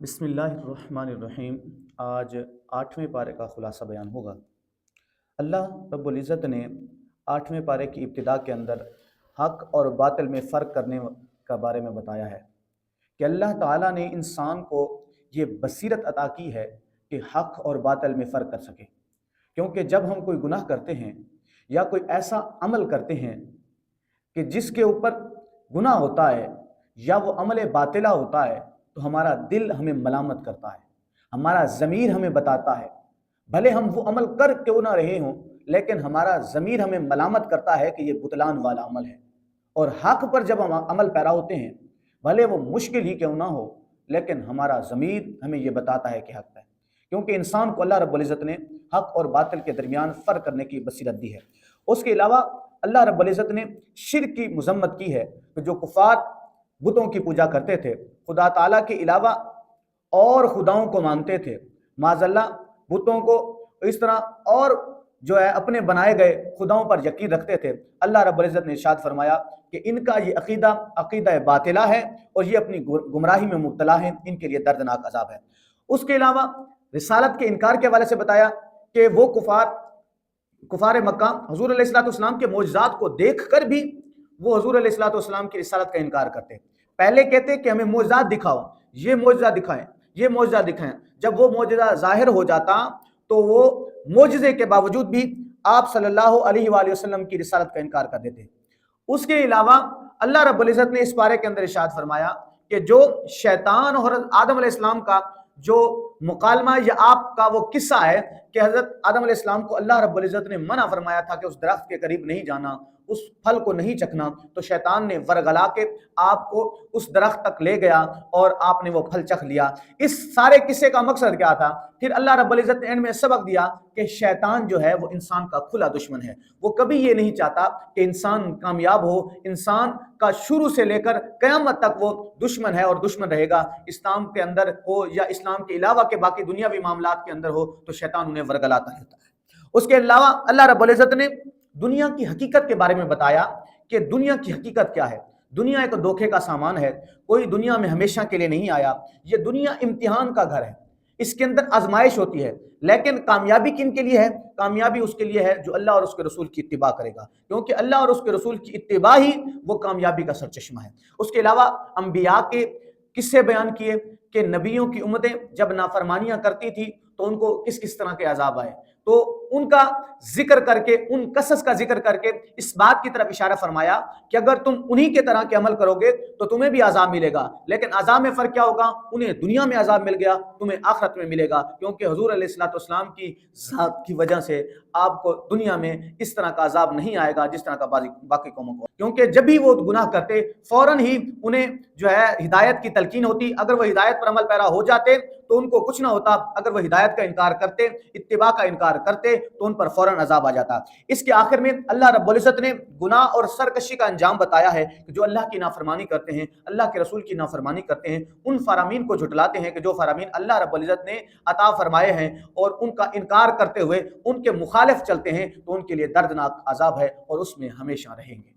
بسم اللہ الرحمن الرحیم۔ آج 8ویں پارے کا خلاصہ بیان ہوگا۔ اللہ رب العزت نے 8ویں پارے کی ابتدا کے اندر حق اور باطل میں فرق کرنے کا بارے میں بتایا ہے کہ اللہ تعالیٰ نے انسان کو یہ بصیرت عطا کی ہے کہ حق اور باطل میں فرق کر سکے، کیونکہ جب ہم کوئی گناہ کرتے ہیں یا کوئی ایسا عمل کرتے ہیں کہ جس کے اوپر گناہ ہوتا ہے یا وہ عمل باطلہ ہوتا ہے تو ہمارا دل ہمیں ملامت کرتا ہے، ہمارا ضمیر ہمیں بتاتا ہے، بھلے ہم وہ عمل کر کیوں نہ رہے ہوں لیکن ہمارا ضمیر ہمیں ملامت کرتا ہے کہ یہ بطلان والا عمل ہے۔ اور حق پر جب ہم عمل پیرا ہوتے ہیں، بھلے وہ مشکل ہی کیوں نہ ہو لیکن ہمارا ضمیر ہمیں یہ بتاتا ہے کہ حق ہے، کیونکہ انسان کو اللہ رب العزت نے حق اور باطل کے درمیان فرق کرنے کی بصیرت دی ہے۔ اس کے علاوہ اللہ رب العزت نے شرک کی مذمت کی ہے کہ جو کفار بتوں کی پوجا کرتے تھے، خدا تعالیٰ کے علاوہ اور خداؤں کو مانتے تھے، معاذ اللہ بتوں کو اس طرح اور جو ہے اپنے بنائے گئے خداؤں پر یقین رکھتے تھے، اللہ رب العزت نے ارشاد فرمایا کہ ان کا یہ عقیدہ باطلہ ہے اور یہ اپنی گمراہی میں مبتلا ہے، ان کے لیے دردناک عذاب ہے۔ اس کے علاوہ رسالت کے انکار کے حوالے سے بتایا کہ وہ کفار مکہ حضور علیہ الصلوۃ والسلام کے معجزات کو دیکھ کر بھی وہ حضور علیہ الصلوۃ والسلام کی رسالت کا انکار کرتے۔ پہلے کہتے کہ ہمیں معجزات دکھاؤ، یہ معجزہ دکھائیں، یہ معجزہ دکھائیں، جب وہ معجزہ ظاہر ہو جاتا تو وہ معجزے کے باوجود بھی آپ صلی اللہ علیہ وآلہ وسلم کی رسالت کا انکار کر دیتے۔ اس کے علاوہ اللہ رب العزت نے اس پارے کے اندر ارشاد فرمایا کہ جو شیطان اور حضرت آدم علیہ السلام کا جو مکالمہ یا آپ کا وہ قصہ ہے کہ حضرت آدم علیہ السلام کو اللہ رب العزت نے منع فرمایا تھا کہ اس درخت کے قریب نہیں جانا، اس پھل کو نہیں چکھنا، تو شیطان نے ورگلا کے آپ کو اس درخت تک لے گیا اور آپ نے وہ پھل چکھ لیا۔ اس سارے قصے کا مقصد کیا تھا؟ پھر اللہ رب العزت نے ان میں سبق دیا کہ شیطان جو ہے وہ انسان کا کھلا دشمن ہے، وہ کبھی یہ نہیں چاہتا کہ انسان کامیاب ہو، انسان کا شروع سے لے کر قیامت تک وہ دشمن ہے اور دشمن رہے گا، اسلام کے اندر ہو یا اسلام کے علاوہ کے باقی دنیاوی معاملات کے اندر ہو تو شیطان انہیں ورگلاتا رہتا ہے۔ اس کے علاوہ اللہ رب العزت نے دنیا کی حقیقت کے بارے میں بتایا کہ دنیا کی حقیقت کیا ہے۔ دنیا ایک دھوکے کا سامان ہے، کوئی دنیا میں ہمیشہ کے لیے نہیں آیا، یہ دنیا امتحان کا گھر ہے، اس کے اندر آزمائش ہوتی ہے، لیکن کامیابی کن کے لیے ہے؟ کامیابی اس کے لیے ہے جو اللہ اور اس کے رسول کی اتباع کرے گا، کیونکہ اللہ اور اس کے رسول کی اتباع ہی وہ کامیابی کا سرچشمہ ہے۔ اس کے علاوہ انبیاء کے قصے بیان کیے کہ نبیوں کی امتیں جب نافرمانیاں کرتی تھی تو ان کو کس کس طرح کے عذاب آئے، تو ان کا ذکر کر کے، ان قصص کا ذکر کر کے اس بات کی طرف اشارہ فرمایا کہ اگر تم انہی کے طرح کے عمل کرو گے تو تمہیں بھی عذاب ملے گا، لیکن عذاب میں فرق کیا ہوگا؟ انہیں دنیا میں عذاب مل گیا، تمہیں آخرت میں ملے گا، کیونکہ حضور علیہ الصلوۃ والسلام کی ذات کی وجہ سے آپ کو دنیا میں اس طرح کا عذاب نہیں آئے گا جس طرح کا باقی قوموں کو، کیونکہ جب بھی وہ گناہ کرتے فوراً ہی انہیں جو ہے ہدایت کی تلقین ہوتی، اگر وہ ہدایت پر عمل پیرا ہو جاتے تو ان کو کچھ نہ ہوتا، اگر وہ ہدایت کا انکار کرتے، اتباع کا انکار کرتے تو ان پر فوراً عذاب آ جاتا۔ اس کے آخر میں اللہ رب العزت نے گناہ اور سرکشی کا انجام بتایا ہے کہ جو اللہ کی نافرمانی کرتے ہیں، اللہ کے رسول کی نافرمانی کرتے ہیں، ان فرامین کو جھٹلاتے ہیں کہ جو فرامین اللہ رب العزت نے عطا فرمائے ہیں، اور ان کا انکار کرتے ہوئے ان کے مخالف چلتے ہیں تو ان کے لیے دردناک عذاب ہے اور اس میں ہمیشہ رہیں گے۔